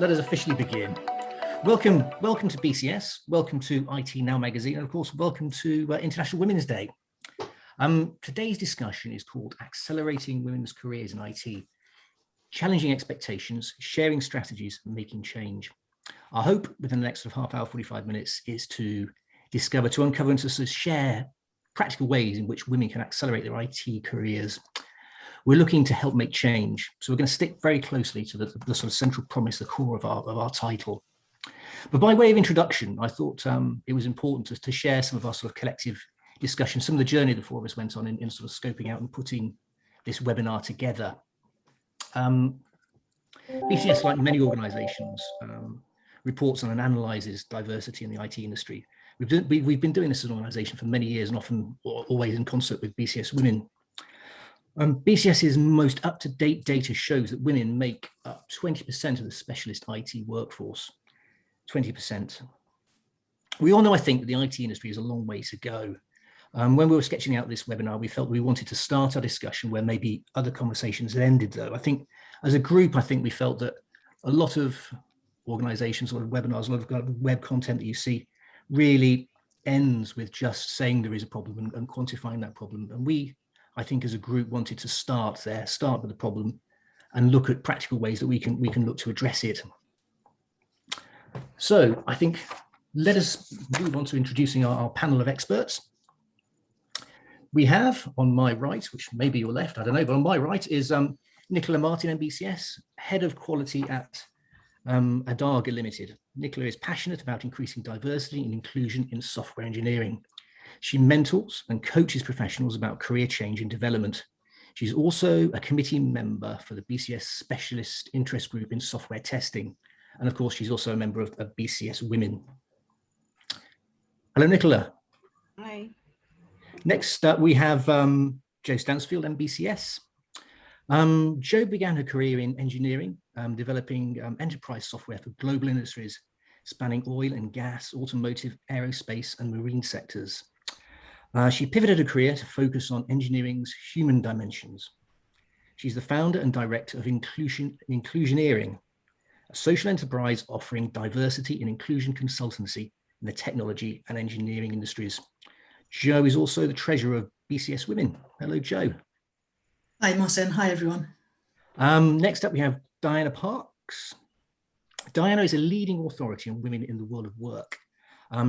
let us officially begin. Welcome to BCS, welcome to IT Now magazine, and of course, welcome to International Women's Day. Today's discussion is called Accelerating Women's Careers in IT, Challenging Expectations, Sharing Strategies, and Making Change. Our hope within the next half hour, 45 minutes, is to uncover and to share practical ways in which women can accelerate their IT careers. We're looking to help make change. So we're going to stick very closely to the sort of central promise, the core of our title. But by way of introduction, I thought it was important to share some of our sort of collective discussion, some of the journey the four of us went on in sort of scoping out and putting this webinar together. BCS, like many organizations, reports on and analyzes diversity in the IT industry. We've been doing this as an organization for many years, and often always in concert with BCSWomen. BCS's most up-to-date data shows that women make up 20% of the specialist IT workforce. 20%. We all know, I think, that the IT industry is a long way to go. When we were sketching out this webinar, we felt we wanted to start our discussion where maybe other conversations had ended, though. I think as a group, we felt that a lot of organizations, a lot of webinars, a lot of web content that you see really ends with just saying there is a problem and quantifying that problem. And we, I think, as a group, wanted to start with the problem and look at practical ways that we can look to address it. So I think let us move on to introducing our panel of experts. We have on my right, which may be your left, I don't know, but on my right is Nicola Martin, MBCS, Head of Quality at Adarga Limited. Nicola is passionate about increasing diversity and inclusion in software engineering. She mentors and coaches professionals about career change and development. She's also a committee member for the BCS Special Interest Group in software testing. And of course, she's also a member of BCSWomen. Hello, Nicola. Hi. Next up, we have Jo Stansfield, MBCS. Jo began her career in engineering, developing enterprise software for global industries, spanning oil and gas, automotive, aerospace, and marine sectors. She pivoted her career to focus on engineering's human dimensions. She's the founder and director of Inclusioneering, a social enterprise offering diversity and inclusion consultancy in the technology and engineering industries. Jo is also the treasurer of BCSWomen. Hello, Jo. Hi, Martin. Hi, everyone. Next up, we have Diana Parks. Diana is a leading authority on women in the world of work.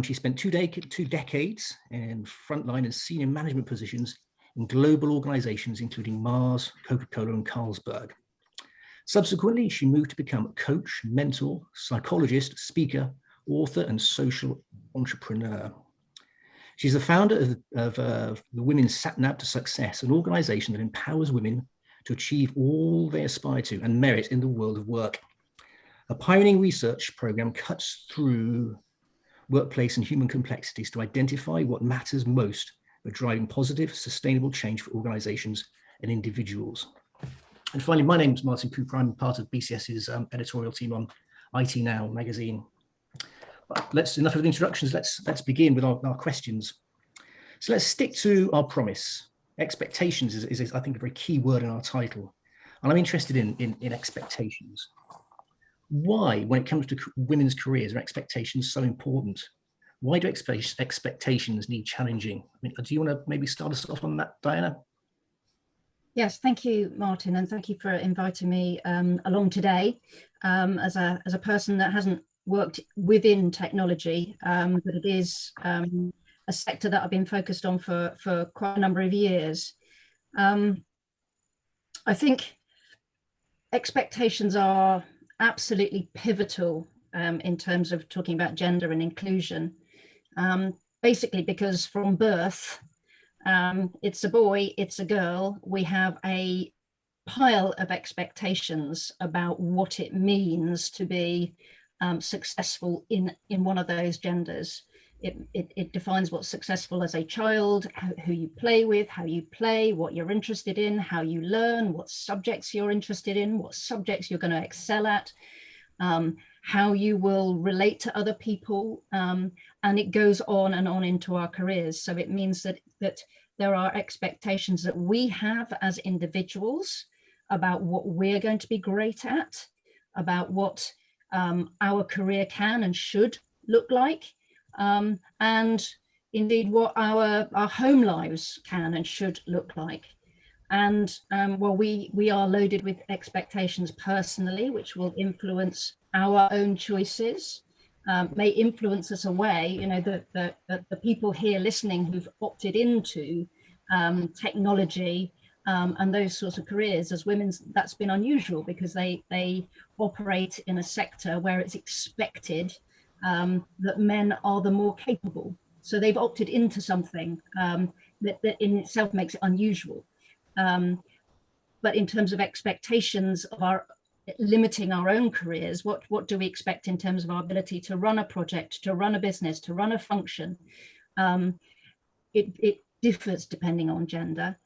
She spent two decades in frontline and senior management positions in global organizations, including Mars, Coca-Cola, and Carlsberg. Subsequently, she moved to become a coach, mentor, psychologist, speaker, author, and social entrepreneur. She's the founder of the Women's Satnab to Success, an organization that empowers women to achieve all they aspire to and merit in the world of work. A pioneering research program cuts through workplace and human complexities to identify what matters most for driving positive, sustainable change for organizations and individuals. And finally, my name is Martin Cooper. I'm part of BCS's editorial team on IT Now magazine. But enough of the introductions. Let's begin with our questions. So let's stick to our promise. Expectations is I think, a very key word in our title. And I'm interested in expectations. Why, when it comes to women's careers, are expectations so important? Why do expectations need challenging? I mean, do you want to maybe start us off on that, Diana? Yes, thank you, Martin, and thank you for inviting me along today. As a person that hasn't worked within technology, but it is a sector that I've been focused on for quite a number of years. I think expectations are absolutely pivotal in terms of talking about gender and inclusion, basically because from birth, it's a boy, it's a girl, we have a pile of expectations about what it means to be successful in one of those genders. It defines what's successful as a child, who you play with, how you play, what you're interested in, how you learn, what subjects you're interested in, what subjects you're going to excel at, how you will relate to other people, and it goes on and on into our careers. So it means that there are expectations that we have as individuals about what we're going to be great at, about what our career can and should look like, and indeed what our home lives can and should look like. And well, we are loaded with expectations personally, which will influence our own choices, may influence us away. You know, the people here listening who've opted into technology and those sorts of careers as women, that's been unusual because they operate in a sector where it's expected that men are the more capable. So they've opted into something that in itself makes it unusual. But in terms of expectations of our limiting our own careers, what do we expect in terms of our ability to run a project, to run a business, to run a function? It differs depending on gender.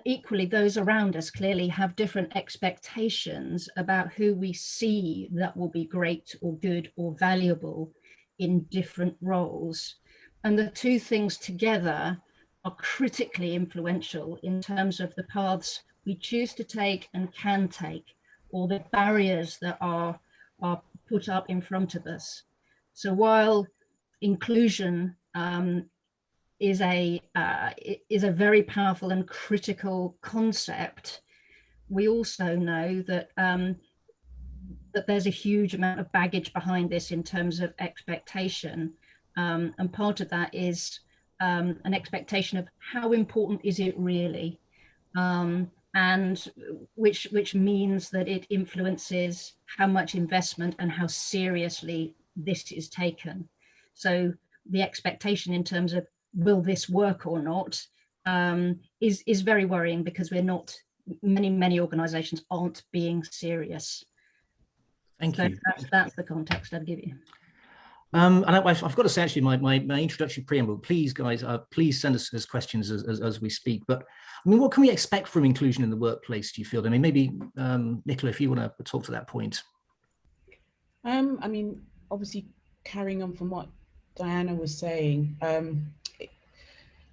Equally, those around us clearly have different expectations about who we see that will be great or good or valuable in different roles. And the two things together are critically influential in terms of the paths we choose to take and can take, or the barriers that are put up in front of us. So while inclusion is a very powerful and critical concept, we also know that that there's a huge amount of baggage behind this in terms of expectation, and part of that is an expectation of how important is it really, and which means that it influences how much investment and how seriously this is taken. So the expectation in terms of will this work or not is very worrying, because we're not, many organizations aren't being serious. Thank you. That's the context I'd give you. And I've got to say, actually, my introductory preamble, please, guys, please send us questions as we speak. But I mean, what can we expect from inclusion in the workplace, do you feel? I mean, maybe, Nicola, if you want to talk to that point. I mean, obviously, carrying on from what Diana was saying,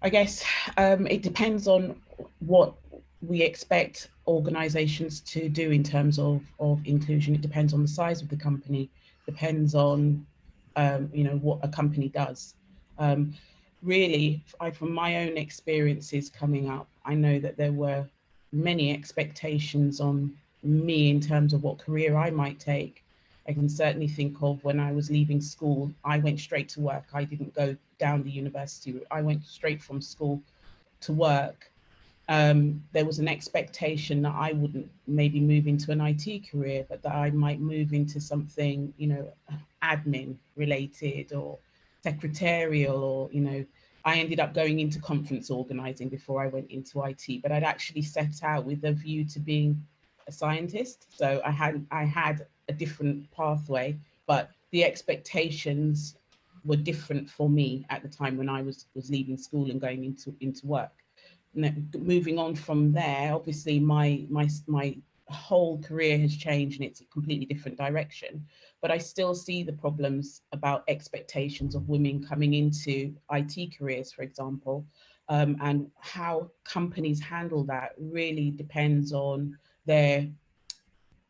I guess it depends on what we expect organizations to do in terms of inclusion. It depends on the size of the company, depends on you know, what a company does. Really, from my own experiences coming up, I know that there were many expectations on me in terms of what career I might take. I can certainly think of when I was leaving school, I went straight to work. I didn't go down the university route. I went straight from school to work. There was an expectation that I wouldn't maybe move into an IT career, but that I might move into something, you know, admin related or secretarial, or, you know, I ended up going into conference organizing before I went into IT, but I'd actually set out with a view to being a scientist. So I had a different pathway, but the expectations were different for me at the time when I was leaving school and going into work. Moving on from there, obviously my whole career has changed and it's a completely different direction, but I still see the problems about expectations of women coming into IT careers, for example, and how companies handle that really depends on their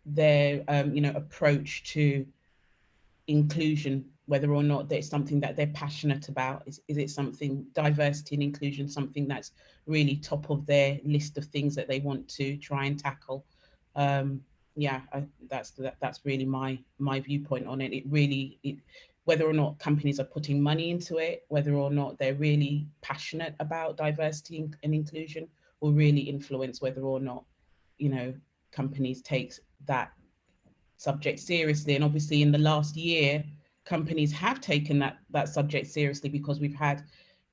you know, approach to inclusion, whether or not there's something that they're passionate about. Is it something, diversity and inclusion, something that's really top of their list of things that they want to try and tackle? Yeah, that's really my viewpoint on it. It really, whether or not companies are putting money into it, whether or not they're really passionate about diversity and inclusion, will really influence whether or not, you know, companies take that subject seriously. And obviously in the last year, companies have taken that subject seriously, because we've had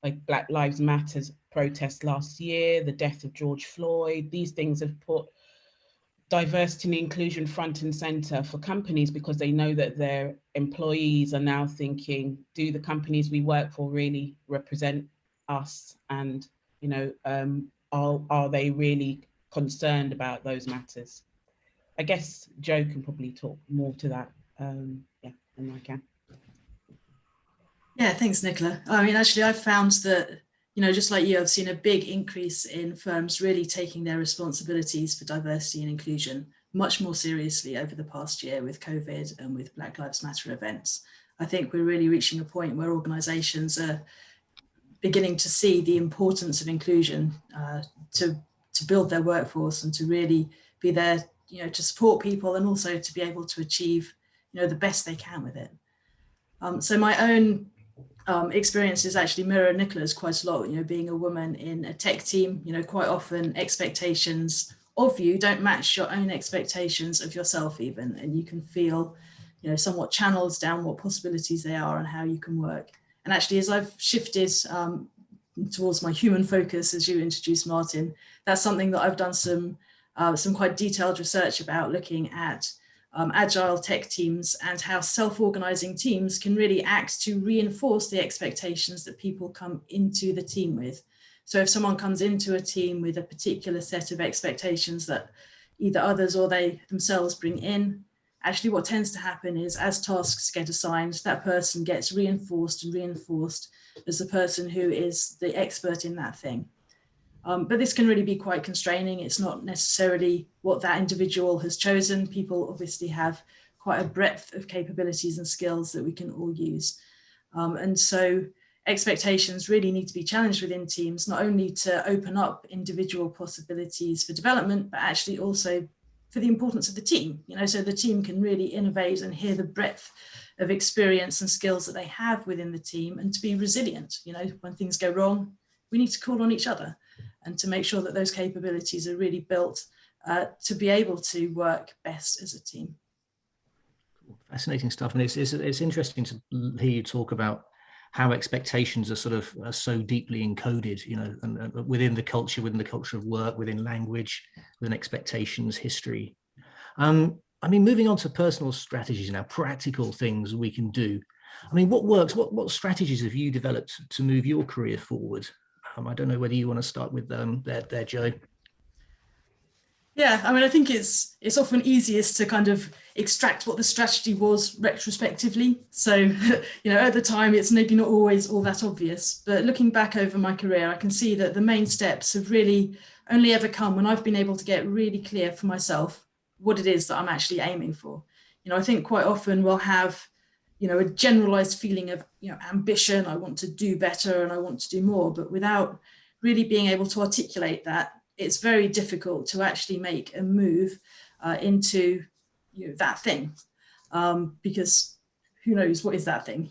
like Black Lives Matter protests last year, the death of George Floyd. These things have put diversity and inclusion front and center for companies, because they know that their employees are now thinking, do the companies we work for really represent us? And, you know, are they really concerned about those matters? I guess Joe can probably talk more to that, yeah, than I can. Yeah, thanks, Nicola. I mean, actually, I've found that, you know, just like you, I've seen a big increase in firms really taking their responsibilities for diversity and inclusion much more seriously over the past year with COVID and with Black Lives Matter events. I think we're really reaching a point where organisations are beginning to see the importance of inclusion to build their workforce and to really be there, to support people and also to be able to achieve, the best they can with it. So my own experiences actually mirror Nicola's quite a lot, being a woman in a tech team, quite often expectations of you don't match your own expectations of yourself even, and you can feel, somewhat channeled down what possibilities they are and how you can work. And actually, as I've shifted towards my human focus, as you introduced, Martin, that's something that I've done some quite detailed research about, looking at agile tech teams and how self-organizing teams can really act to reinforce the expectations that people come into the team with. So if someone comes into a team with a particular set of expectations that either others or they themselves bring in, actually what tends to happen is as tasks get assigned, that person gets reinforced and reinforced as the person who is the expert in that thing. But this can really be quite constraining. It's not necessarily what that individual has chosen. People obviously have quite a breadth of capabilities and skills that we can all use. And so expectations really need to be challenged within teams, not only to open up individual possibilities for development, but actually also for the importance of the team, so the team can really innovate and hear the breadth of experience and skills that they have within the team, and to be resilient. When things go wrong, we need to call on each other and to make sure that those capabilities are really built to be able to work best as a team. Fascinating stuff. And it's interesting to hear you talk about how expectations are so deeply encoded, and within the culture of work, within language, within expectations, history. Moving on to personal strategies now, practical things we can do. What works? What strategies have you developed to move your career forward? I don't know whether you want to start with there, Joe. Yeah, I think it's often easiest to kind of extract what the strategy was retrospectively. So, at the time, it's maybe not always all that obvious. But looking back over my career, I can see that the main steps have really only ever come when I've been able to get really clear for myself what it is that I'm actually aiming for. I think quite often we'll have, a generalized feeling of, ambition. I want to do better and I want to do more, but without really being able to articulate that, it's very difficult to actually make a move into that thing, because who knows what is that thing,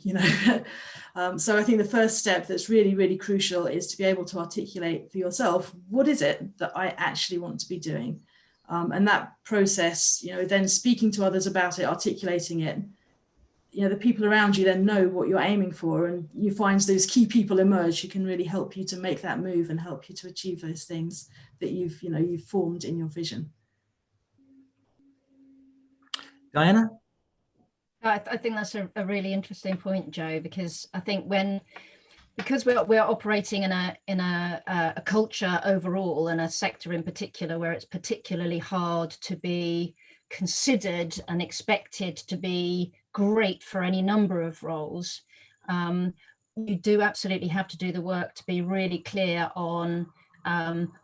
So I think the first step that's really, really crucial is to be able to articulate for yourself, what is it that I actually want to be doing? And that process, then speaking to others about it, articulating it, the people around you then know what you're aiming for, and you find those key people emerge who can really help you to make that move and help you to achieve those things that you've formed in your vision. Diana? I think that's a really interesting point, Joe, because I think because we're operating in a culture overall and a sector in particular where it's particularly hard to be considered and expected to be great for any number of roles, you do absolutely have to do the work to be really clear on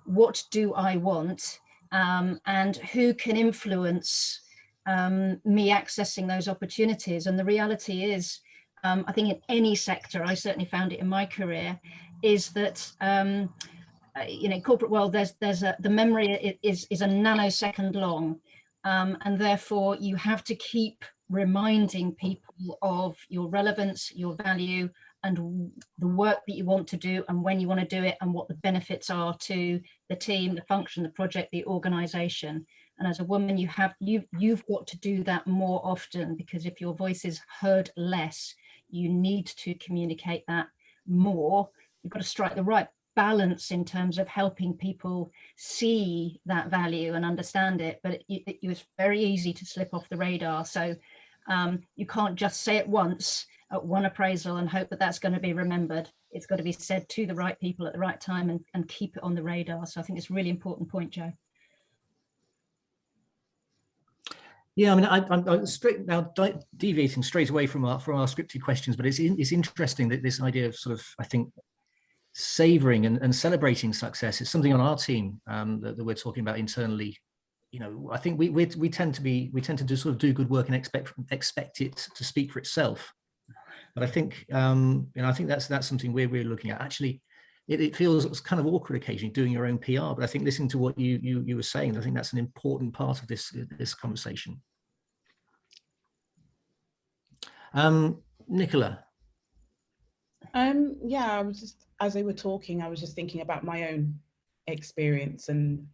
what do I want, and who can influence me accessing those opportunities. And the reality is, I think in any sector, I certainly found it in my career, is that corporate world, the memory is a nanosecond long, and therefore you have to keep reminding people of your relevance, your value, and the work that you want to do and when you want to do it and what the benefits are to the team, the function, the project, the organization. And as a woman, you've got to do that more often, because if your voice is heard less, you need to communicate that more. You've got to strike the right balance in terms of helping people see that value and understand it, but it was very easy to slip off the radar. So you can't just say it once at one appraisal and hope that that's going to be remembered. It's got to be said to the right people at the right time and keep it on the radar. So I think it's a really important point, Joe. Yeah, I'm straight now deviating straight away from our scripted questions, but it's interesting that this idea of I think savoring and celebrating success is something on our team that we're talking about internally you know, I think we tend to do sort of do good work and expect it to speak for itself. But I think, you know, I think that's something we're really looking at. Actually, it feels kind of awkward occasionally doing your own PR, but I think listening to what you were saying, I think that's an important part of this conversation. Nicola. Yeah, I was just, as they were talking, I was just thinking about my own experience, and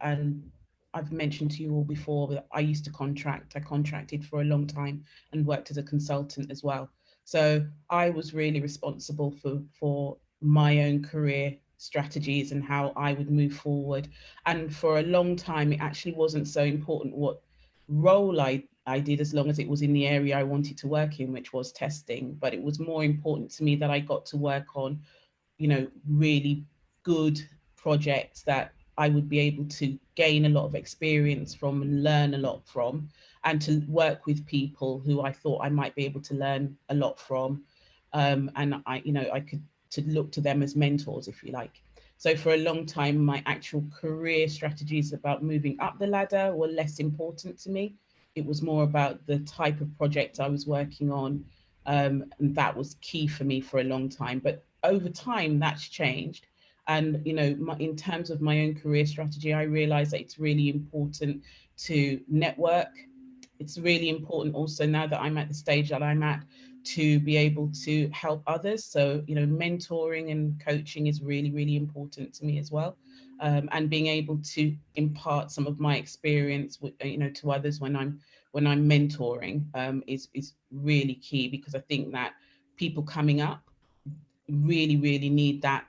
I've mentioned to you all before that I used to contract. I contracted for a long time and worked as a consultant as well. So I was really responsible for my own career strategies and how I would move forward. And for a long time, it actually wasn't so important what role I did, as long as it was in the area I wanted to work in, which was testing. But it was more important to me that I got to work on, you know, really good projects that I would be able to gain a lot of experience from and learn a lot from, and to work with people who I thought I might be able to learn a lot from. And I could to look to them as mentors, if you like. So for a long time, my actual career strategies about moving up the ladder were less important to me. It was more about the type of project I was working on. And that was key for me for a long time. But over time, that's changed. And, you know, in terms of my own career strategy, I realized that it's really important to network. It's really important also, now that I'm at the stage that I'm at, to be able to help others. So, you know, mentoring and coaching is really, really important to me as well. And being able to impart some of my experience, you know, to others when I'm mentoring is really key, because I think that people coming up really, really need that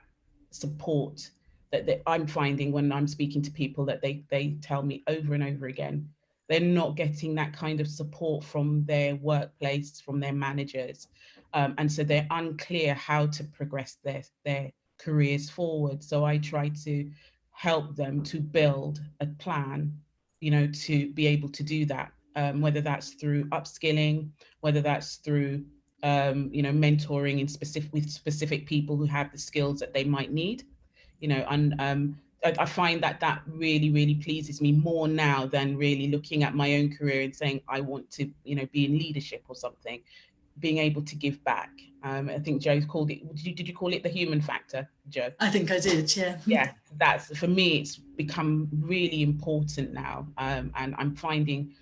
support that I'm finding when I'm speaking to people, that they tell me over and over again, they're not getting that kind of support from their workplace, from their managers. And so they're unclear how to progress their careers forward. So I try to help them to build a plan, you know, to be able to do that, whether that's through upskilling, whether that's through you know, mentoring with specific people who have the skills that they might need, you know. And I find that really, really pleases me more now than really looking at my own career and saying I want to, you know, be in leadership or something. Being able to give back. I think Joe called it, did you call it the human factor, Joe? I think I did, yeah. Yeah, that's, for me, it's become really important now. And I'm finding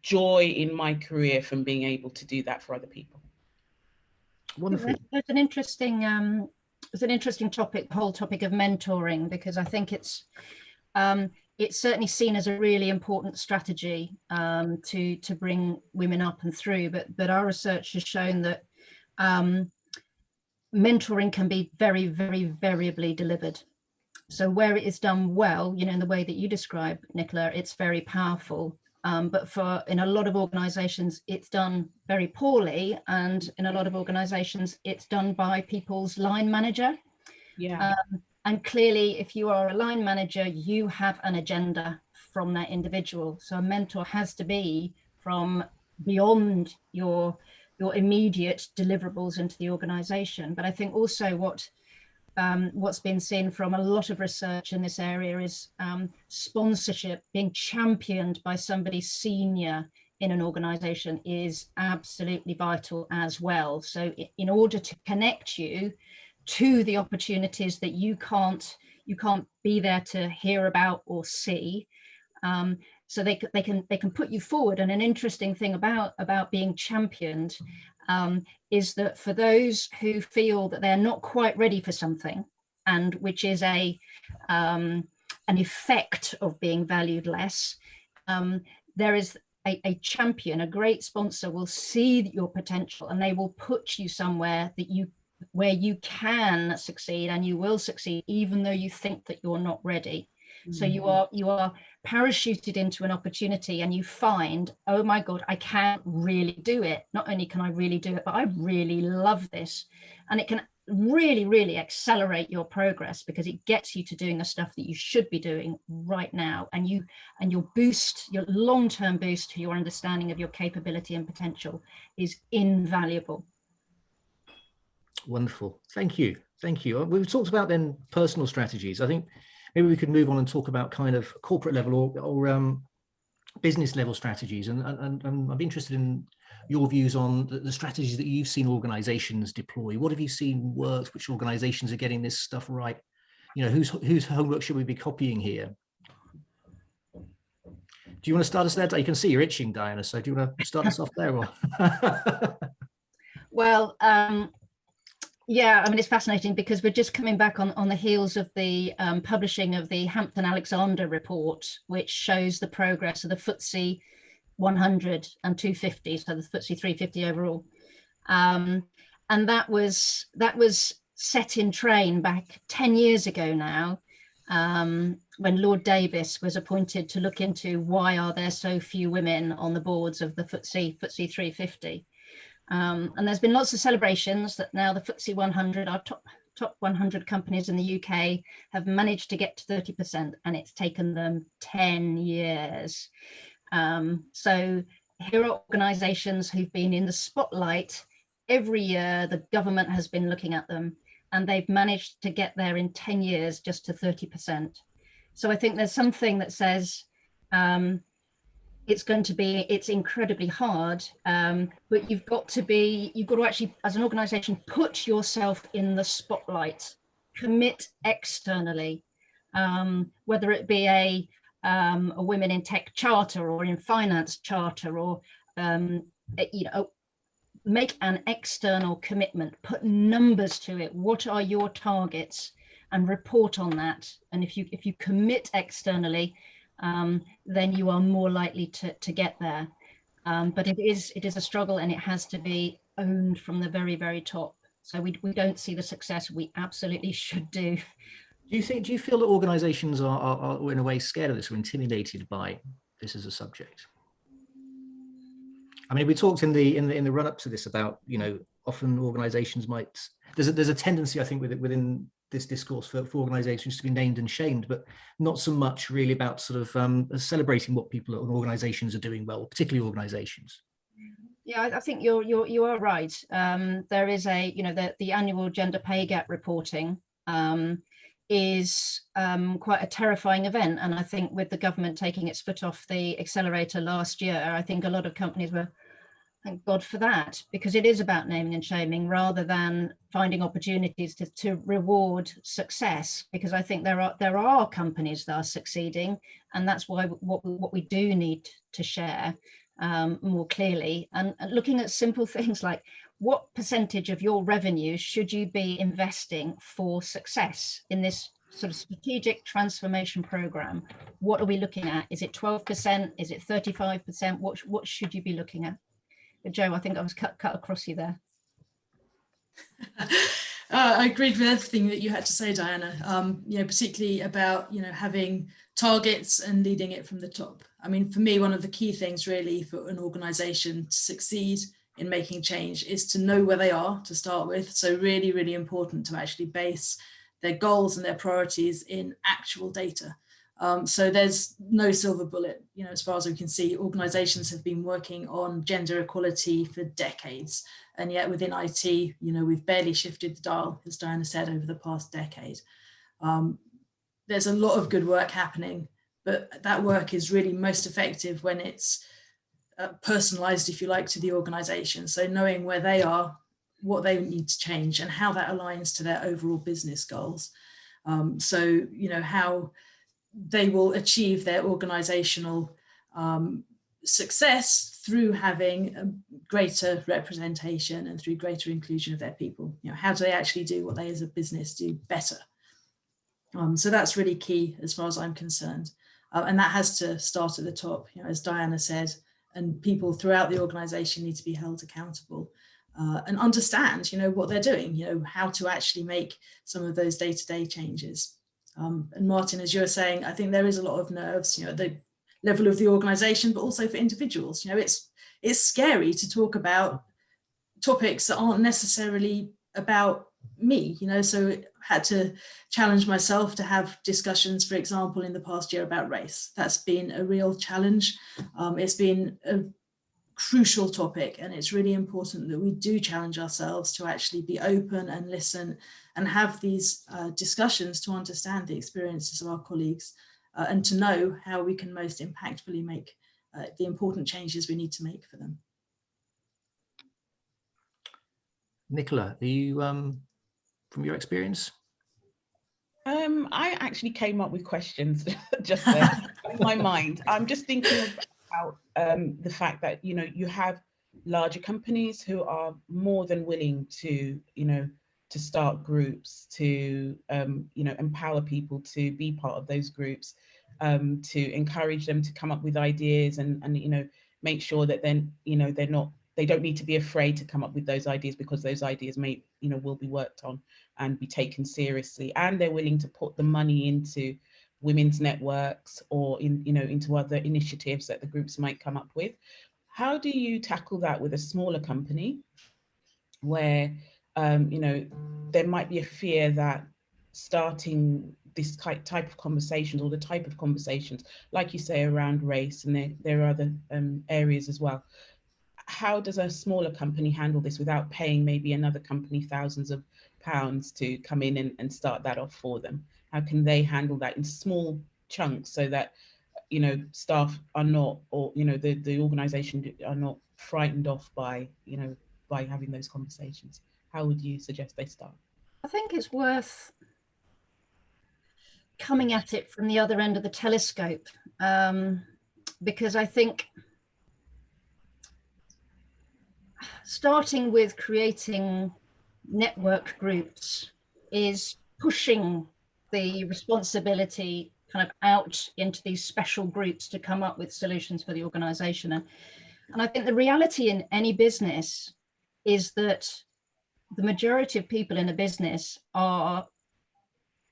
joy in my career from being able to do that for other people. Wonderful. There's an interesting topic, the whole topic of mentoring, because I think it's certainly seen as a really important strategy to bring women up and through. But our research has shown that mentoring can be very, very variably delivered. So where it is done well, you know, in the way that you describe, Nicola, it's very powerful. But in a lot of organizations, it's done very poorly. And in a lot of organizations, it's done by people's line manager. Yeah. And clearly, if you are a line manager, you have an agenda from that individual. So a mentor has to be from beyond your immediate deliverables into the organization. But I think also what's been seen from a lot of research in this area is sponsorship, being championed by somebody senior in an organization, is absolutely vital as well. So in order to connect you to the opportunities that you can't be there to hear about or see, so they can put you forward. And an interesting thing about being championed is that for those who feel that they're not quite ready for something, and which is an effect of being valued less, there is a champion, a great sponsor will see your potential, and they will put you somewhere where you can succeed, and you will succeed even though you think that you're not ready. So you are parachuted into an opportunity, and you find, oh my God, I can't really do it. Not only can I really do it, but I really love this. And it can really, really accelerate your progress, because it gets you to doing the stuff that you should be doing right now. And your long-term boost to your understanding of your capability and potential is invaluable. Wonderful. Thank you. Thank you. We've talked about then personal strategies. I think maybe we could move on and talk about kind of corporate level or business level strategies, and I'm interested in your views on the strategies that you've seen organizations deploy. What have you seen works? Which organizations are getting this stuff right? You know, whose homework should we be copying here? Do you want to start us there? You can see you're itching, Diana, so do you want to start us off there? Or? Well, yeah, I mean, it's fascinating because we're just coming back on the heels of the publishing of the Hampton-Alexander report, which shows the progress of the FTSE 100 and 250, so the FTSE 350 overall. And that was set in train back 10 years ago now, when Lord Davis was appointed to look into why are there so few women on the boards of the FTSE 350. And there's been lots of celebrations that now the FTSE 100, our top 100 companies in the UK, have managed to get to 30%, and it's taken them 10 years. So here are organisations who've been in the spotlight every year. The government has been looking at them, and they've managed to get there in 10 years just to 30%. So I think there's something that says it's incredibly hard, but you've got to actually, as an organisation, put yourself in the spotlight, commit externally, whether it be a women in tech charter or in finance charter, or make an external commitment, put numbers to it. What are your targets, and report on that. And if you commit externally, then you are more likely to get there. But it is a struggle, and it has to be owned from the very, very top. So we don't see the success we absolutely should do. Do you feel that organizations are in a way scared of this or intimidated by this as a subject? I mean, we talked in the run up to this about, you know, often organizations might, there's a tendency, I think, within this discourse for organizations to be named and shamed, but not so much really about sort of celebrating what people and organizations are doing well, particularly organizations. Yeah, I think you are right. There is the annual gender pay gap reporting is quite a terrifying event, and I think with the government taking its foot off the accelerator last year, I think a lot of companies were, thank God for that, because it is about naming and shaming rather than finding opportunities to reward success. Because I think there are companies that are succeeding, and that's why what we do need to share more clearly, and looking at simple things like what percentage of your revenue should you be investing for success in this sort of strategic transformation program? What are we looking at? Is it 12%? Is it 35%? What should you be looking at? But Joe, I think I was cut across you there. I agreed with everything that you had to say, Diana. Particularly about having targets and leading it from the top. I mean, for me, one of the key things really for an organisation to succeed in making change is to know where they are to start with. So really, really important to actually base their goals and their priorities in actual data. So there's no silver bullet. As far as we can see, organisations have been working on gender equality for decades, and yet within IT, we've barely shifted the dial, as Diana said, over the past decade. There's a lot of good work happening, but that work is really most effective when it's personalised, if you like, to the organisation. So knowing where they are, what they need to change, and how that aligns to their overall business goals. So how they will achieve their organisational success through having a greater representation and through greater inclusion of their people. How do they actually do what they as a business do better? So that's really key as far as I'm concerned. And that has to start at the top, as Diana said, and people throughout the organisation need to be held accountable and understand, what they're doing, how to actually make some of those day-to-day changes. And Martin, as you were saying, I think there is a lot of nerves, at the level of the organisation, but also for individuals. It's scary to talk about topics that aren't necessarily about me, so I had to challenge myself to have discussions, for example, in the past year about race. That's been a real challenge. It's been a crucial topic, and it's really important that we do challenge ourselves to actually be open and listen and have these discussions to understand the experiences of our colleagues and to know how we can most impactfully make the important changes we need to make for them. Nicola, are you, from your experience? I actually came up with questions just there in my mind. I'm just thinking about the fact that, you know, you have larger companies who are more than willing to, you know, to start groups, to, you know, empower people to be part of those groups, to encourage them to come up with ideas and, you know, make sure that then, you know, they don't need to be afraid to come up with those ideas, because those ideas may, you know, will be worked on and be taken seriously, and they're willing to put the money into women's networks or in, you know, into other initiatives that the groups might come up with. How do you tackle that with a smaller company where, you know, there might be a fear that starting this type of conversations, or the type of conversations, like you say, around race, and there are other areas as well. How does a smaller company handle this without paying maybe another company thousands of pounds to come in and start that off for them? How can they handle that in small chunks so that, you know, staff are not, or, you know, the organization are not frightened off by, you know, by having those conversations? How would you suggest they start? I think it's worth coming at it from the other end of the telescope, because I think starting with creating network groups is pushing the responsibility kind of out into these special groups to come up with solutions for the organization. And I think the reality in any business is that the majority of people in a business are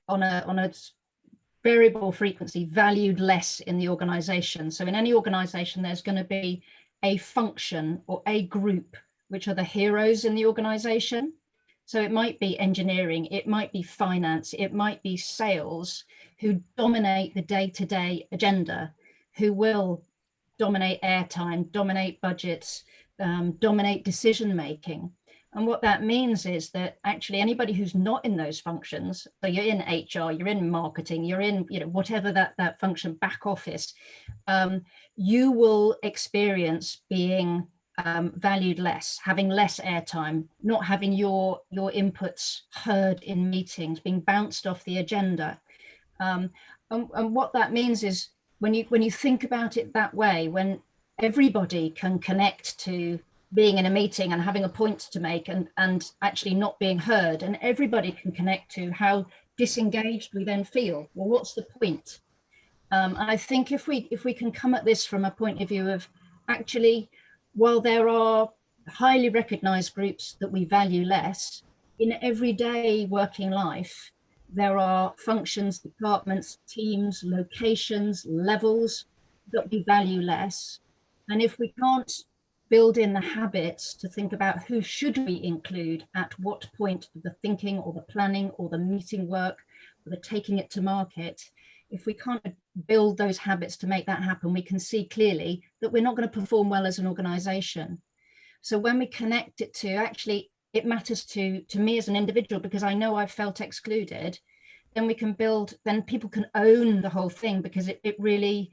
on a variable frequency valued less in the organization. So in any organization, there's going to be a function or a group which are the heroes in the organization. So it might be engineering, it might be finance, it might be sales, who dominate the day-to-day agenda, who will dominate airtime, dominate budgets, dominate decision-making. And what that means is that actually anybody who's not in those functions, so you're in HR, you're in marketing, you're in, you know, whatever that function, back office, you will experience being valued less, having less airtime, not having your inputs heard in meetings, being bounced off the agenda. And what that means is when you think about it that way, when everybody can connect to being in a meeting and having a point to make and actually not being heard, and everybody can connect to how disengaged we then feel. Well, what's the point? And I think if we can come at this from a point of view of actually, while there are highly recognized groups that we value less, in everyday working life, there are functions, departments, teams, locations, levels that we value less. And if we can't build in the habits to think about who should we include at what point of the thinking or the planning or the meeting work or the taking it to market, if we can't build those habits to make that happen, we can see clearly that we're not going to perform well as an organization. So when we connect it to actually, it matters to me as an individual because I know I've felt excluded, then we can build, then people can own the whole thing because it really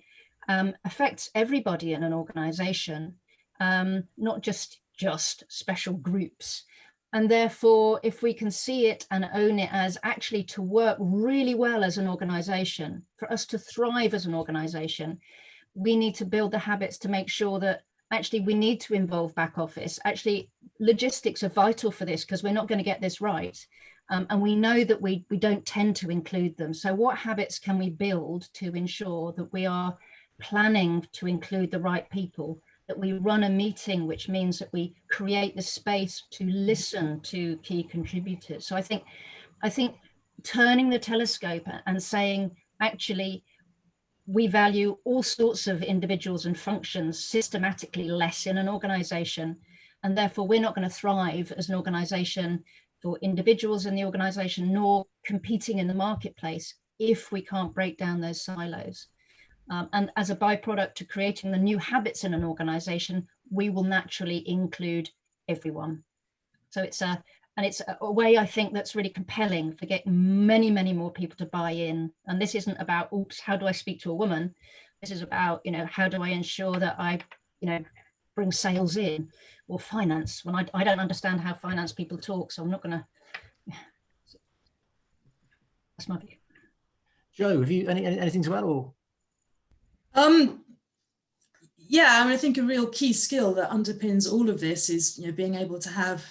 affects everybody in an organization, not just special groups. And therefore, if we can see it and own it as actually to work really well as an organization, for us to thrive as an organization, we need to build the habits to make sure that actually we need to involve back office. Actually, logistics are vital for this because we're not going to get this right. And we know that we don't tend to include them. So what habits can we build to ensure that we are planning to include the right people, that we run a meeting, which means that we create the space to listen to key contributors. So I think turning the telescope and saying, actually, we value all sorts of individuals and functions systematically less in an organization. And therefore, we're not going to thrive as an organization for individuals in the organization, nor competing in the marketplace if we can't break down those silos. And as a byproduct to creating the new habits in an organization, we will naturally include everyone. So it's a way, I think, that's really compelling for getting many, many more people to buy in. And this isn't about, oops, how do I speak to a woman? this is about, you know, how do I ensure that I, you know, bring sales in, or finance, when I don't understand how finance people talk, so I'm not going to. That's my view. Joe, have you anything to add, or? Yeah, I mean, I think a real key skill that underpins all of this is, you know, being able to have,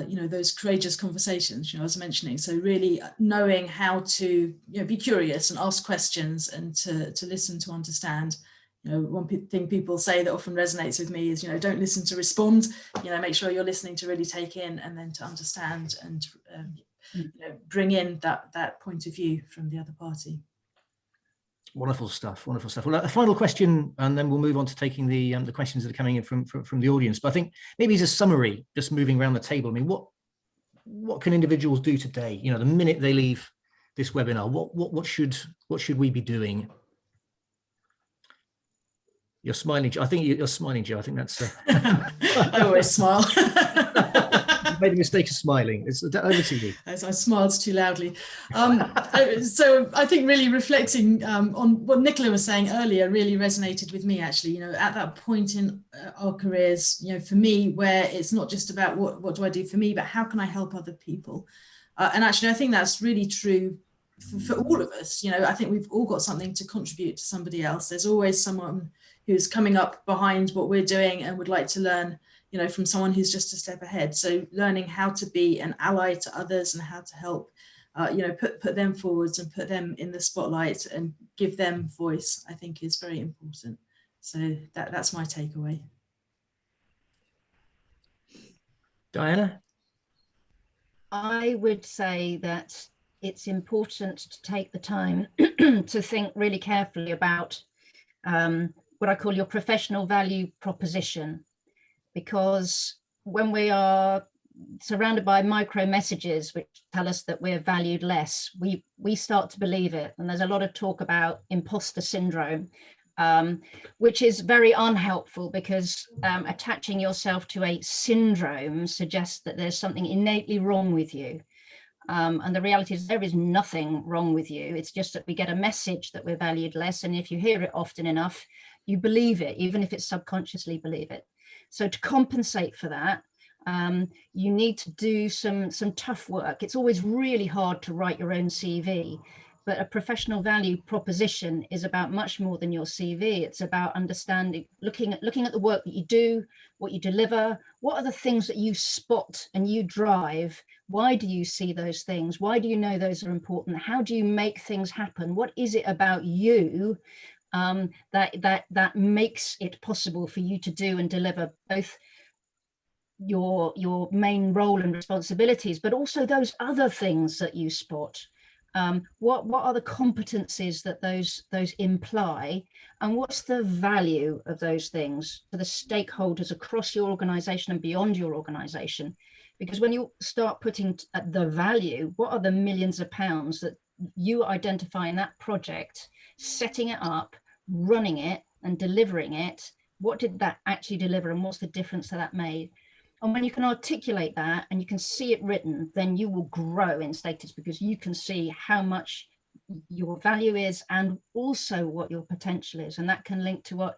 you know, those courageous conversations, you know, I was mentioning. So really knowing how to, you know, be curious and ask questions and to listen, to understand. You know, one thing people say that often resonates with me is, you know, don't listen to respond, you know, make sure you're listening to really take in and then to understand and, you know, bring in that point of view from the other party. Wonderful stuff, wonderful stuff. Well, a final question, and then we'll move on to taking the questions that are coming in from the audience. But I think maybe as a summary, just moving around the table, I mean, what can individuals do today? You know, the minute they leave this webinar, what should we be doing? You're smiling, Joe. I think you're smiling, Joe. I think that's. I always smile. You've made a mistake of smiling. It's over to you. As I smiled too loudly. So I think really reflecting on what Nicola was saying earlier really resonated with me, actually. You know, at that point in our careers, you know, for me, where it's not just about what do I do for me, but how can I help other people? And actually, I think that's really true for all of us. You know, I think we've all got something to contribute to somebody else. There's always someone who's coming up behind what we're doing and would like to learn, you know, from someone who's just a step ahead. So learning how to be an ally to others and how to help, you know, put them forwards and put them in the spotlight and give them voice, I think is very important. So that's my takeaway. Diana? I would say that it's important to take the time to think really carefully about what I call your professional value proposition, because when we are surrounded by micro messages which tell us that we're valued less, we start to believe it. And there's a lot of talk about imposter syndrome, which is very unhelpful, because attaching yourself to a syndrome suggests that there's something innately wrong with you. And the reality is there is nothing wrong with you. It's just that we get a message that we're valued less. And if you hear it often enough, you believe it, even if it's subconsciously believe it. So to compensate for that, you need to do some tough work. It's always really hard to write your own CV, but a professional value proposition is about much more than your CV. It's about understanding, looking at the work that you do, what you deliver, what are the things that you spot and you drive. Why do you see those things? Why do you know those are important? How do you make things happen? What is it about you that makes it possible for you to do and deliver both your main role and responsibilities, but also those other things that you spot? What are the competencies that those imply, and what's the value of those things to the stakeholders across your organization and beyond your organization? Because when you start putting the value, what are the millions of pounds that you identify in that project, setting it up, running it and delivering it? What did that actually deliver, and what's the difference that made? And when you can articulate that and you can see it written, then you will grow in status, because you can see how much your value is and also what your potential is. And that can link to what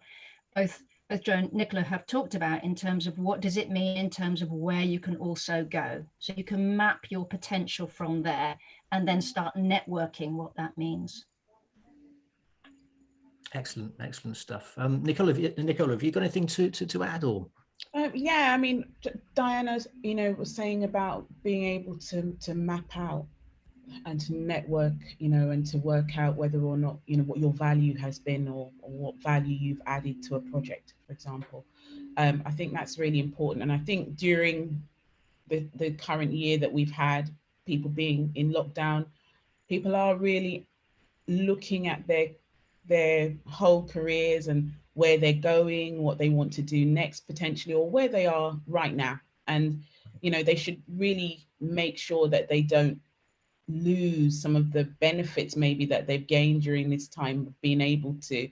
both Joe and Nicola have talked about in terms of what does it mean in terms of where you can also go. So you can map your potential from there and then start networking what that means. Excellent, excellent stuff. Nicola, have you got anything to add, or? Yeah, I mean, Diana's, you know, was saying about being able to map out and to network, you know, and to work out whether or not, you know, what your value has been, or what value you've added to a project, for example. I think that's really important. And I think during the current year that we've had, people being in lockdown, people are really looking at their whole careers and where they're going, what they want to do next potentially, or where they are right now. And, you know, they should really make sure that they don't lose some of the benefits maybe that they've gained during this time of being able to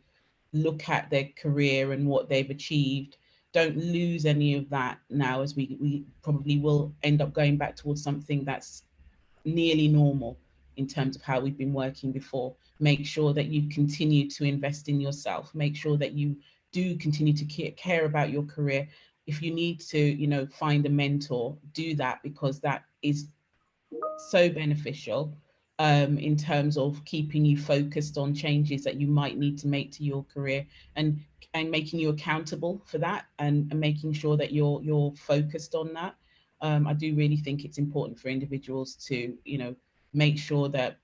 look at their career and what they've achieved. Don't lose any of that now, as we probably will end up going back towards something that's nearly normal in terms of how we've been working before. Make sure that you continue to invest in yourself. Make sure that you do continue to care about your career. If you need to, you know, find a mentor, do that, because that is so beneficial in terms of keeping you focused on changes that you might need to make to your career, and making you accountable for that, and making sure that you're focused on that. I do really think it's important for individuals to, you know, make sure that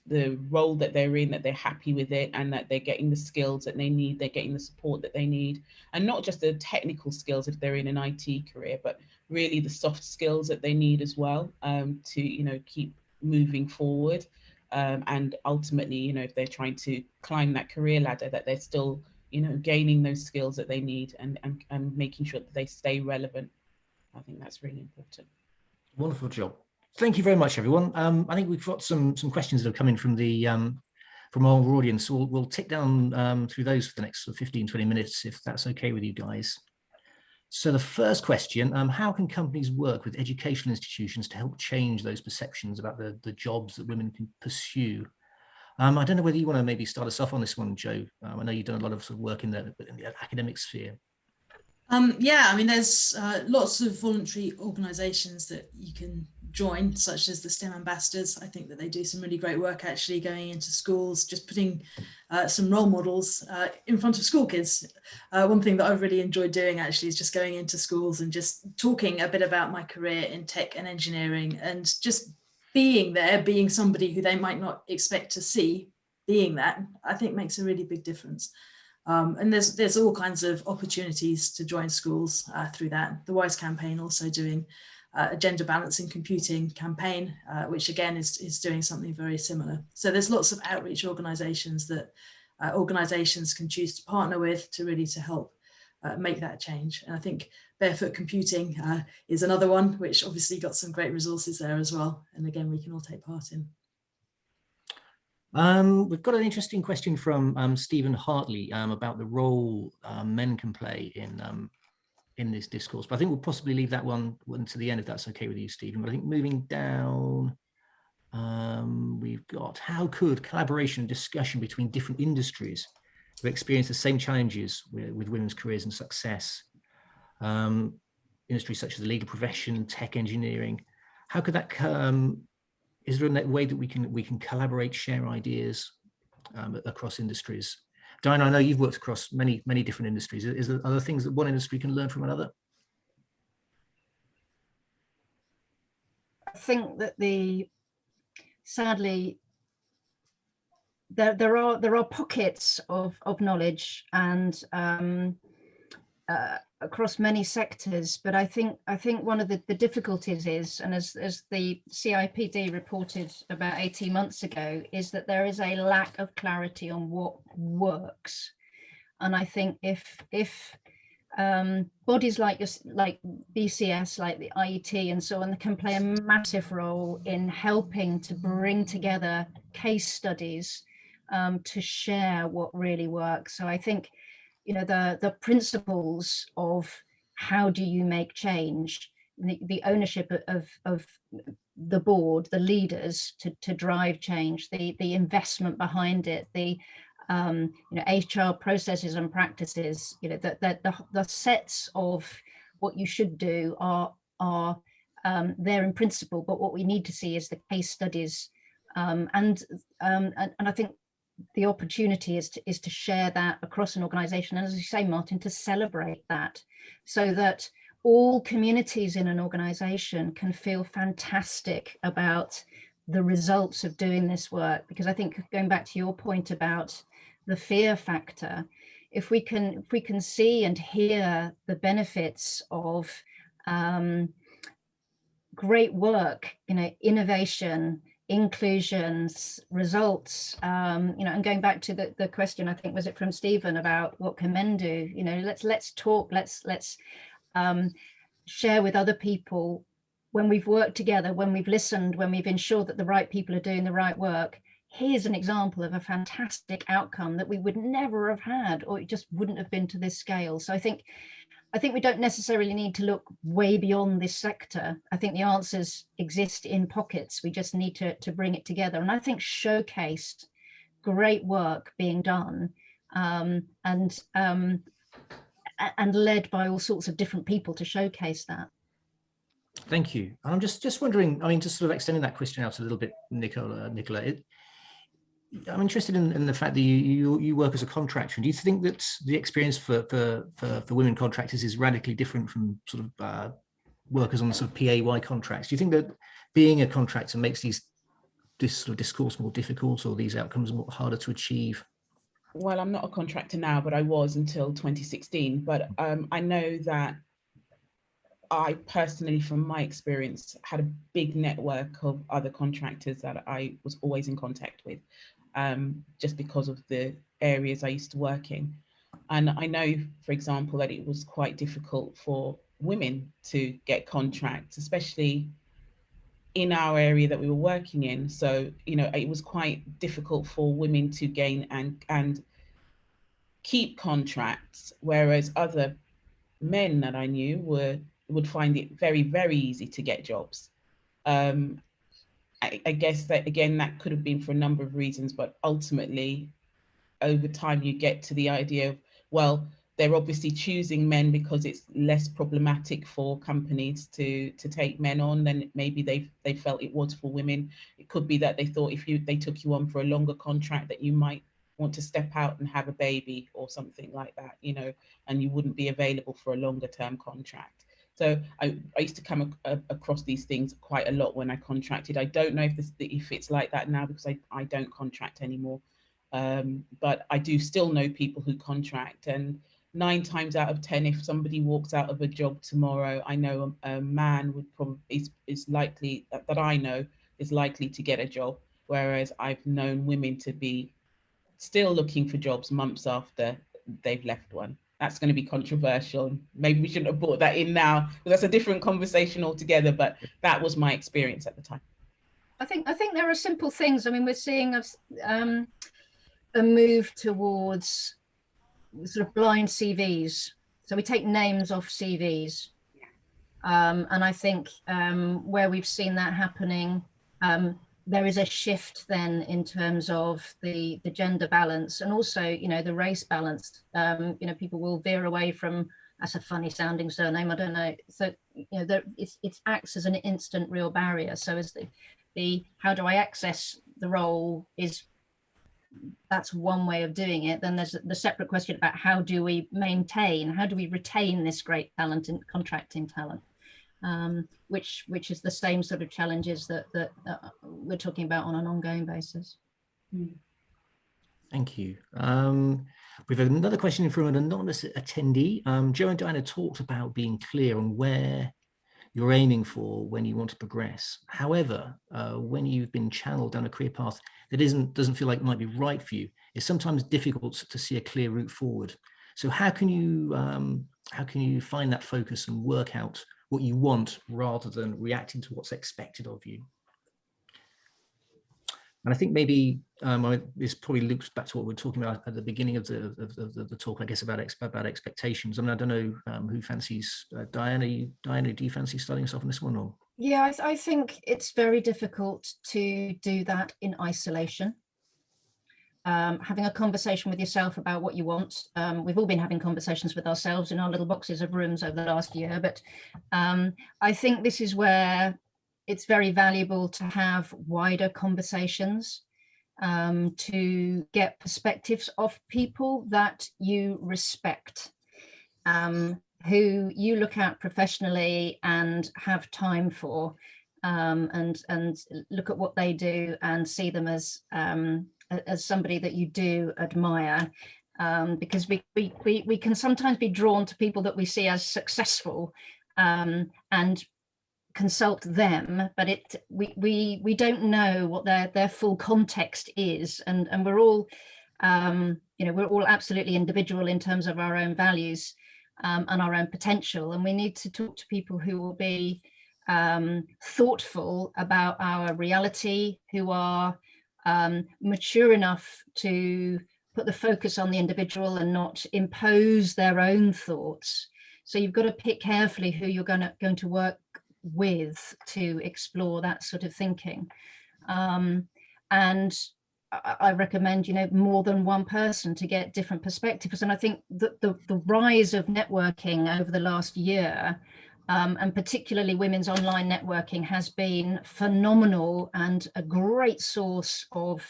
the role that they're in, that they're happy with it, and that they're getting the skills that they need, they're getting the support that they need, and not just the technical skills if they're in an IT career, but really the soft skills that they need as well, to, you know, keep moving forward. And ultimately, you know, if they're trying to climb that career ladder, that they're still, you know, gaining those skills that they need, and making sure that they stay relevant. I think that's really important. Wonderful job. Thank you very much, everyone. I think we've got some questions that have come in from the from our audience. So we'll tick down through those for the next 15-20 minutes, if that's okay with you guys. So the first question, how can companies work with educational institutions to help change those perceptions about the jobs that women can pursue? I don't know whether you want to maybe start us off on this one, Jo. I know you've done a lot of sort of work in the academic sphere. Yeah, I mean, there's lots of voluntary organisations that you can join, such as the STEM ambassadors. I think that they do some really great work actually going into schools, just putting some role models in front of school kids. One thing that I've really enjoyed doing actually is just going into schools and just talking a bit about my career in tech and engineering, and just being there, being somebody who they might not expect to see, being that, I think makes a really big difference. And there's all kinds of opportunities to join schools through that. The WISE campaign also doing a gender balance in computing campaign, which again is doing something very similar. So there's lots of outreach organisations that organisations can choose to partner with to really to help make that change. And I think Barefoot Computing is another one, which obviously got some great resources there as well. And again, we can all take part in. We've got an interesting question from Stephen Hartley about the role men can play in this discourse, but I think we'll possibly leave that one to the end, if that's okay with you, Stephen. But I think moving down, we've got, how could collaboration and discussion between different industries who experience the same challenges with women's careers and success, industries such as the legal profession, tech, engineering, how could that is there a way that we can collaborate, share ideas across industries? Diana, I know you've worked across many different industries. Is there other things that one industry can learn from another? I think that sadly there are pockets of knowledge and across many sectors, but I think one of the difficulties is, and as the CIPD reported about 18 months ago, is that there is a lack of clarity on what works. And I think if bodies like BCS, like the IET and so on, can play a massive role in helping to bring together case studies to share what really works. So I think, you know, the principles of how do you make change, the ownership of the board, the leaders to drive change, the investment behind it, the you know, HR processes and practices, you know, the sets of what you should do are there in principle, but what we need to see is the case studies, and I think the opportunity is to share that across an organization, and as you say, Martin, to celebrate that, so that all communities in an organization can feel fantastic about the results of doing this work. Because I think, going back to your point about the fear factor, if we can see and hear the benefits of great work, you know, innovation, inclusions, results, you know, and going back to the question, I think, was it from Stephen, about what can men do? You know, let's talk, let's share with other people when we've worked together, when we've listened, when we've ensured that the right people are doing the right work. Here's an example of a fantastic outcome that we would never have had, or it just wouldn't have been to this scale. So I think I think we don't necessarily need to look way beyond this sector. I think the answers exist in pockets. We just need to bring it together. And I think showcased great work being done, and led by all sorts of different people to showcase that. Thank you. And I'm just wondering, I mean, just sort of extending that question out a little bit, Nicola, I'm interested in the fact that you work as a contractor. And do you think that the experience for women contractors is radically different from sort of workers on the sort of PAY contracts? Do you think that being a contractor makes this sort of discourse more difficult, or these outcomes more harder to achieve? Well, I'm not a contractor now, but I was until 2016. But I know that I personally, from my experience, had a big network of other contractors that I was always in contact with, just because of the areas I used to work in. And I know, for example, that it was quite difficult for women to get contracts, especially in our area that we were working in. So, you know, it was quite difficult for women to gain and keep contracts, whereas other men that I knew would find it very, very easy to get jobs. I guess that, again, that could have been for a number of reasons, but ultimately, over time, you get to the idea of, well, they're obviously choosing men because it's less problematic for companies to take men on than maybe they felt it was for women. It could be that they thought if they took you on for a longer contract that you might want to step out and have a baby or something like that, you know, and you wouldn't be available for a longer term contract. So I used to come across these things quite a lot when I contracted. I don't know if it's like that now, because I don't contract anymore. But I do still know people who contract, and 9 times out of 10, if somebody walks out of a job tomorrow, I know a man would probably is likely that I know is likely to get a job, whereas I've known women to be still looking for jobs months after they've left one. That's going to be controversial. Maybe we shouldn't have brought that in now, because that's a different conversation altogether, but that was my experience at the time. I think there are simple things. I mean, we're seeing a move towards sort of blind CVs. So we take names off CVs. And I think where we've seen that happening, there is a shift then in terms of the gender balance, and also, you know, the race balance. You know, people will veer away from, that's a funny sounding surname, I don't know. So, you know, it acts as an instant real barrier. So as the how do I access the role that's one way of doing it. Then there's the separate question about how do we retain this great talent and contracting talent, which is the same sort of challenges that we're talking about on an ongoing basis. Thank you. We've had another question from an anonymous attendee. Joe and Diana talked about being clear on where you're aiming for when you want to progress. However, when you've been channeled down a career path that doesn't feel like it might be right for you, it's sometimes difficult to see a clear route forward. So how can you find that focus and work out what you want rather than reacting to what's expected of you? And I think maybe this probably loops back to what we were talking about at the beginning of the talk, I guess, about expectations. I mean, I don't know who fancies, Diana, do you fancy starting us off on this one? Or? Yeah, I think it's very difficult to do that in isolation. Having a conversation with yourself about what you want. We've all been having conversations with ourselves in our little boxes of rooms over the last year, but I think this is where it's very valuable to have wider conversations, to get perspectives of people that you respect, who you look at professionally and have time for, and look at what they do and see them as somebody that you do admire, because we can sometimes be drawn to people that we see as successful, and consult them, but we don't know what their full context is, and we're all we're all absolutely individual in terms of our own values and our own potential, and we need to talk to people who will be thoughtful about our reality, who are mature enough to put the focus on the individual and not impose their own thoughts. So you've got to pick carefully who you're going to work with to explore that sort of thinking. And I recommend, more than one person to get different perspectives. And I think that the rise of networking over the last year, and particularly women's online networking, has been phenomenal and a great source of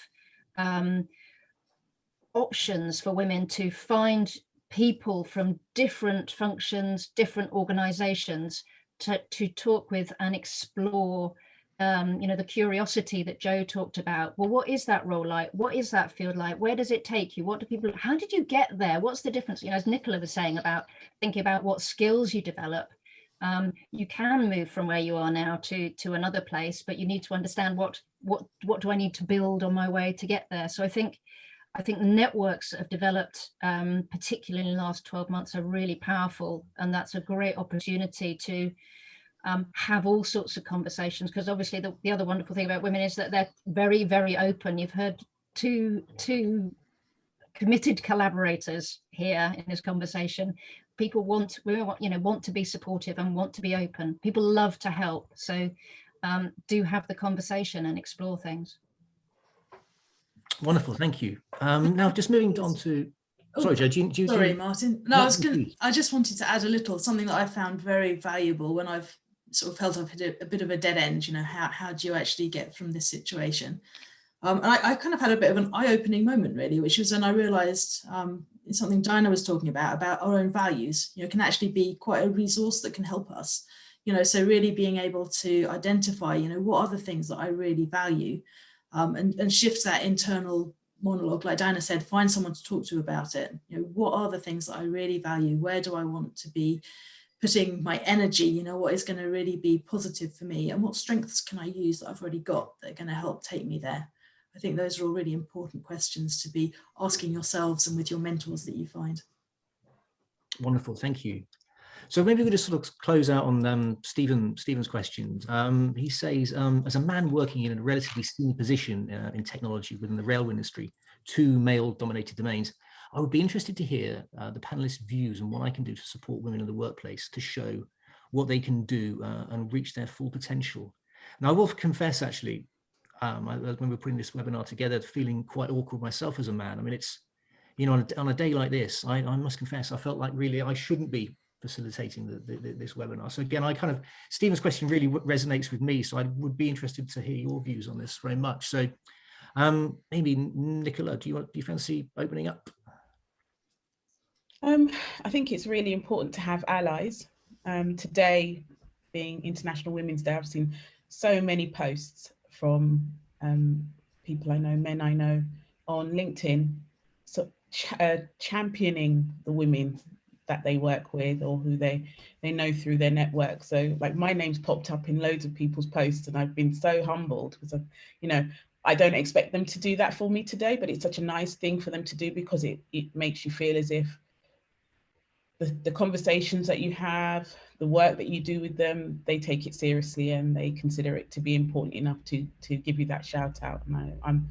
options for women to find people from different functions, different organizations to talk with and explore the curiosity that Joe talked about. Well, what is that role like? What is that field like? Where does it take you? What do people, how did you get there? What's the difference? As Nicola was saying about thinking about what skills you develop. You can move from where you are now to another place, but you need to understand what do I need to build on my way to get there. So I think networks that have developed, particularly in the last 12 months, are really powerful, and that's a great opportunity to have all sorts of conversations, because obviously the other wonderful thing about women is that they're very, very open. You've heard two committed collaborators here in this conversation. People want to be supportive and want to be open. People love to help, so do have the conversation and explore things. Wonderful, thank you. Now just moving on to, sorry Joe, sorry Martin. No, I just wanted to add something that I found very valuable when I've sort of felt I've hit a bit of a dead end. How do you actually get from this situation? And I kind of had a bit of an eye-opening moment, really, which was when I realised something Diana was talking about our own values. Can actually be quite a resource that can help us. So really being able to identify, what are the things that I really value, and shift that internal monologue. Like Diana said, find someone to talk to about it. What are the things that I really value? Where do I want to be putting my energy? What is going to really be positive for me, and what strengths can I use that I've already got that are going to help take me there? I think those are all really important questions to be asking yourselves and with your mentors that you find. Wonderful, thank you. So maybe we just sort of close out on Stephen's questions. He says, as a man working in a relatively senior position in technology within the rail industry, 2 male-dominated domains, I would be interested to hear the panelists' views on what I can do to support women in the workplace to show what they can do and reach their full potential. Now, I will confess, actually, when we're putting this webinar together, feeling quite awkward myself as a man. I mean, it's, on a day like this, I must confess, I felt like really I shouldn't be facilitating this webinar. So again, Stephen's question really resonates with me, so I would be interested to hear your views on this very much. So maybe Nicola, do you fancy opening up? I think it's really important to have allies. Today, being International Women's Day, I've seen so many posts from people I know, men I know, on LinkedIn, so championing the women that they work with or who they know through their network. So like my name's popped up in loads of people's posts, and I've been so humbled because I don't expect them to do that for me today, but it's such a nice thing for them to do, because it makes you feel as if the conversations that you have, the work that you do with them, they take it seriously and they consider it to be important enough to give you that shout out. And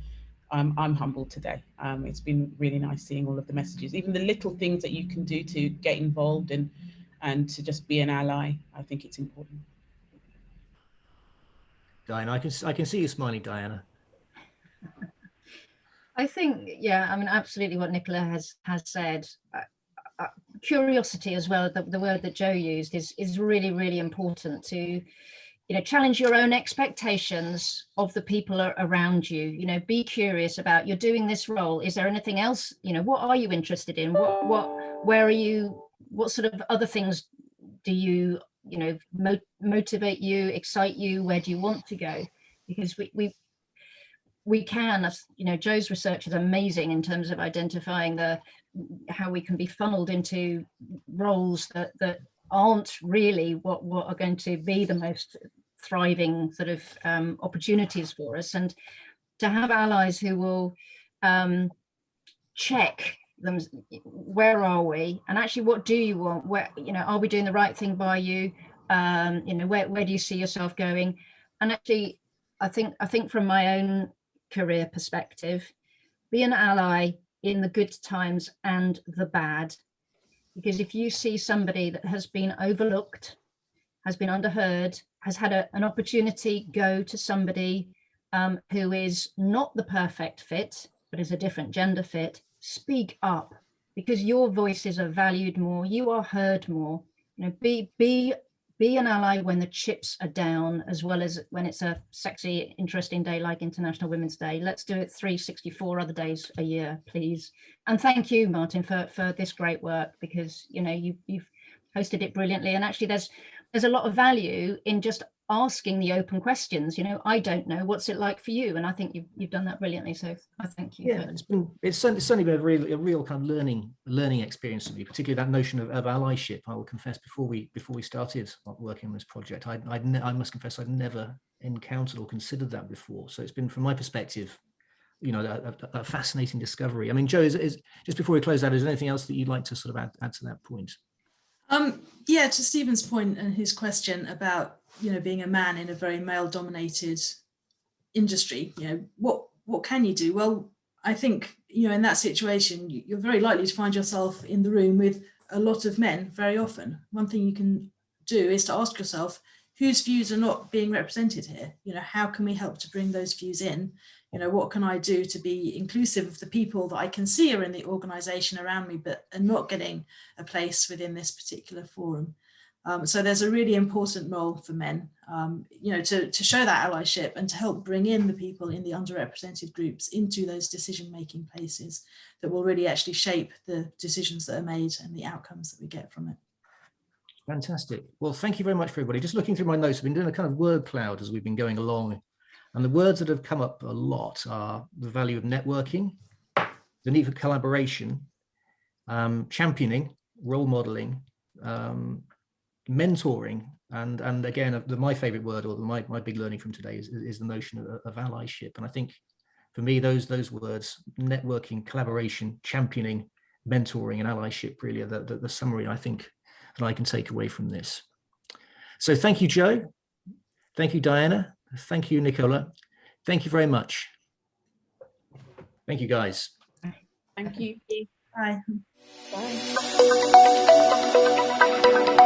I'm humbled today. It's been really nice seeing all of the messages, even the little things that you can do to get involved and to just be an ally. I think it's important. Diana, I can see you smiling, Diana. I think, yeah, I mean, absolutely what Nicola has said. Curiosity as well, the word that Joe used, is really, really important to, challenge your own expectations of the people around you. Be curious about, you're doing this role, is there anything else, what are you interested in, where are you, what sort of other things do you, motivate you, excite you, where do you want to go? Because we can, Joe's research is amazing in terms of identifying how we can be funneled into roles that aren't really what are going to be the most thriving sort of opportunities for us, and to have allies who will check them, where are we, and actually what do you want, where, are we doing the right thing by you, where do you see yourself going? And actually I think from my own career perspective, be an ally in the good times and the bad. Because if you see somebody that has been overlooked, has been underheard, has had an opportunity go to somebody who is not the perfect fit, but is a different gender fit, speak up, because your voices are valued more, you are heard more. You know, be an ally when the chips are down, as well as when it's a sexy, interesting day like International Women's Day. Let's do it 364 other days a year, please. And thank you, Martin, for this great work, because, you know, you've hosted it brilliantly. And actually there's a lot of value in just asking the open questions. You know, I don't know, what's it like for you? And I think you've done that brilliantly. So I thank you. Yeah, it's certainly been a real kind of learning experience for me, particularly that notion of allyship. I will confess, before we started working on this project, I must confess I'd never encountered or considered that before. So it's been, from my perspective, you know, a fascinating discovery. I mean, Jo, is just before we close out, is there anything else that you'd like to sort of add to that point? Yeah, to Stephen's point and his question about, you know, being a man in a very male-dominated industry, you know, what can you do? Well, I think, you know, in that situation, you're very likely to find yourself in the room with a lot of men very often. One thing you can do is to ask yourself, whose views are not being represented here? You know, how can we help to bring those views in? You know, what can I do to be inclusive of the people that I can see are in the organisation around me, but are not getting a place within this particular forum? So there's a really important role for men, you know, to show that allyship and to help bring in the people in the underrepresented groups into those decision-making places that will really actually shape the decisions that are made and the outcomes that we get from it. Fantastic. Well, thank you very much for everybody. Just looking through my notes, I've been doing a kind of word cloud as we've been going along. And the words that have come up a lot are the value of networking, the need for collaboration, championing, role modeling, mentoring, and again, my favorite word, or my big learning from today is the notion of allyship. And I think for me, those words, networking, collaboration, championing, mentoring, and allyship, really are the summary, I think, that I can take away from this. So thank you, Jo. Thank you, Diana. Thank you, Nicola. Thank you very much. Thank you, guys. Thank you. Bye. Bye.